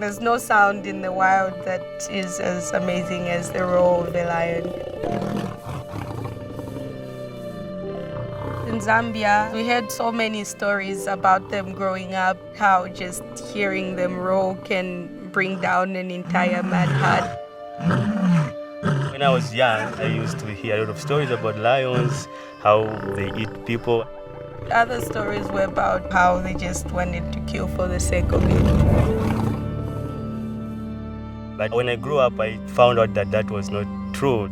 There's no sound in the wild that is as amazing as the roar of the lion. In Zambia, we heard so many stories about them growing up, how just hearing them roar can bring down an entire mad herd. When I was young, I used to hear a lot of stories about lions, how they eat people. Other stories were about how they just wanted to kill for the sake of it. But when I grew up, I found out that that was not true.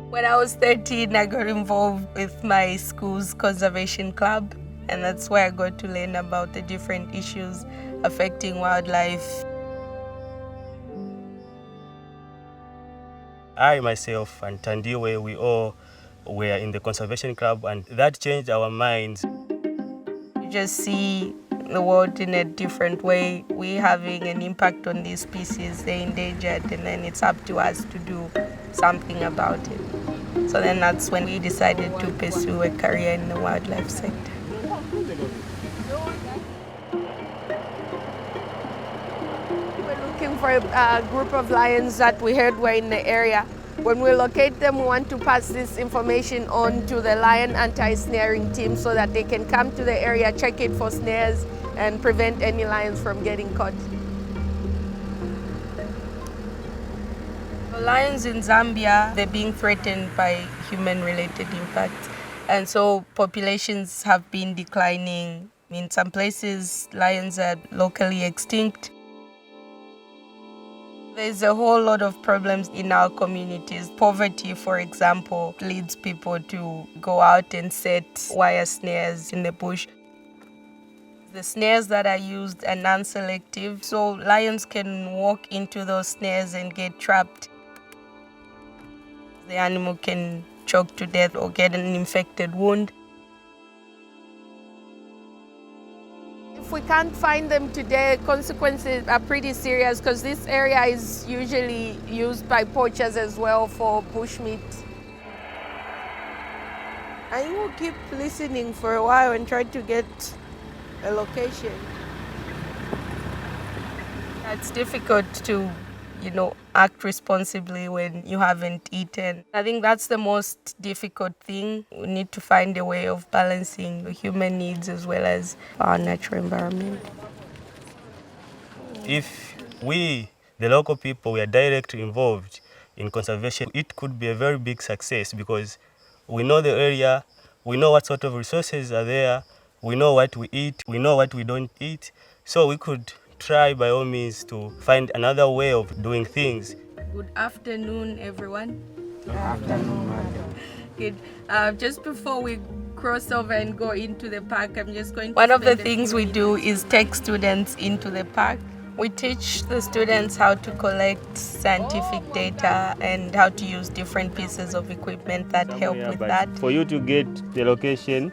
When I was 13, I got involved with my school's conservation club, and that's where I got to learn about the different issues affecting wildlife. I myself and Thandiwe, we all were in the conservation club, and that changed our minds. You just see the world in a different way. We're having an impact on these species, they're endangered, and then it's up to us to do something about it. So then that's when we decided to pursue a career in the wildlife sector. We're looking for a group of lions that we heard were in the area. When we locate them, we want to pass this information on to the lion anti-snaring team so that they can come to the area, check it for snares, and prevent any lions from getting caught. Lions in Zambia, they're being threatened by human-related impacts. And so populations have been declining. In some places, lions are locally extinct. There's a whole lot of problems in our communities. Poverty, for example, leads people to go out and set wire snares in the bush. The snares that are used are non-selective, so lions can walk into those snares and get trapped. The animal can choke to death or get an infected wound. If we can't find them today, consequences are pretty serious because this area is usually used by poachers as well for bushmeat. I will keep listening for a while and try to get a location. It's difficult to, act responsibly when you haven't eaten. I think that's the most difficult thing. We need to find a way of balancing the human needs as well as our natural environment. If we, the local people, we are directly involved in conservation, it could be a very big success because we know the area, we know what sort of resources are there, we know what we eat, we know what we don't eat. So we could try by all means to find another way of doing things. Good afternoon, everyone. Good afternoon, madam. Good. Just before we cross over and go into the park, I'm just going to... One of the things we do is take students into the park. We teach the students how to collect scientific data and how to use different pieces of equipment that help with that. For you to get the location,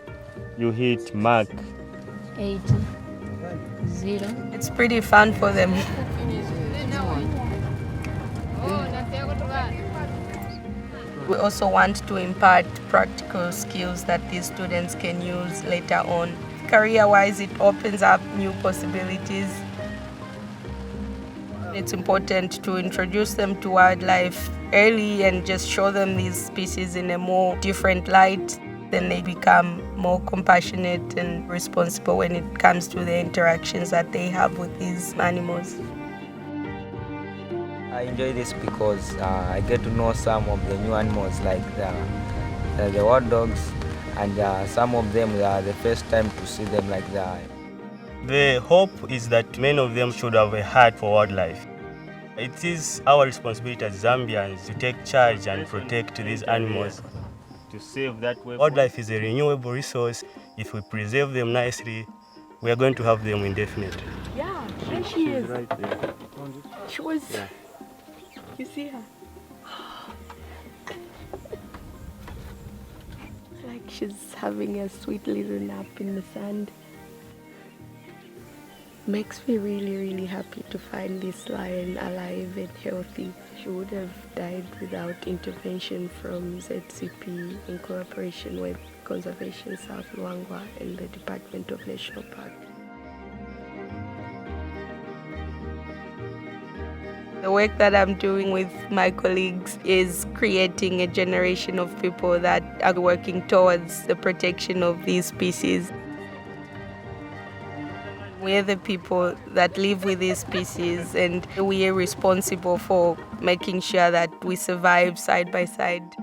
you hit mark 80. 0. It's pretty fun for them. We also want to impart practical skills that these students can use later on. Career-wise, it opens up new possibilities. It's important to introduce them to wildlife early and just show them these species in a more different light. Then they become more compassionate and responsible when it comes to the interactions that they have with these animals. I enjoy this because I get to know some of the new animals like the wild dogs, and some of them are the first time to see them like that. The hope is that many of them should have a heart for wildlife. It is our responsibility as Zambians to take charge and protect these animals. To save that way. Wildlife is a renewable resource. If we preserve them nicely, we are going to have them indefinitely. Yeah, there she is. Right there. She was... Yeah. You see her? It's like she's having a sweet little nap in the sand. Makes me really, really happy to find this lion alive and healthy. She would have died without intervention from ZCP in cooperation with Conservation South Luangwa and the Department of National Park. The work that I'm doing with my colleagues is creating a generation of people that are working towards the protection of these species. We're the people that live with these species, and we are responsible for making sure that we survive side by side.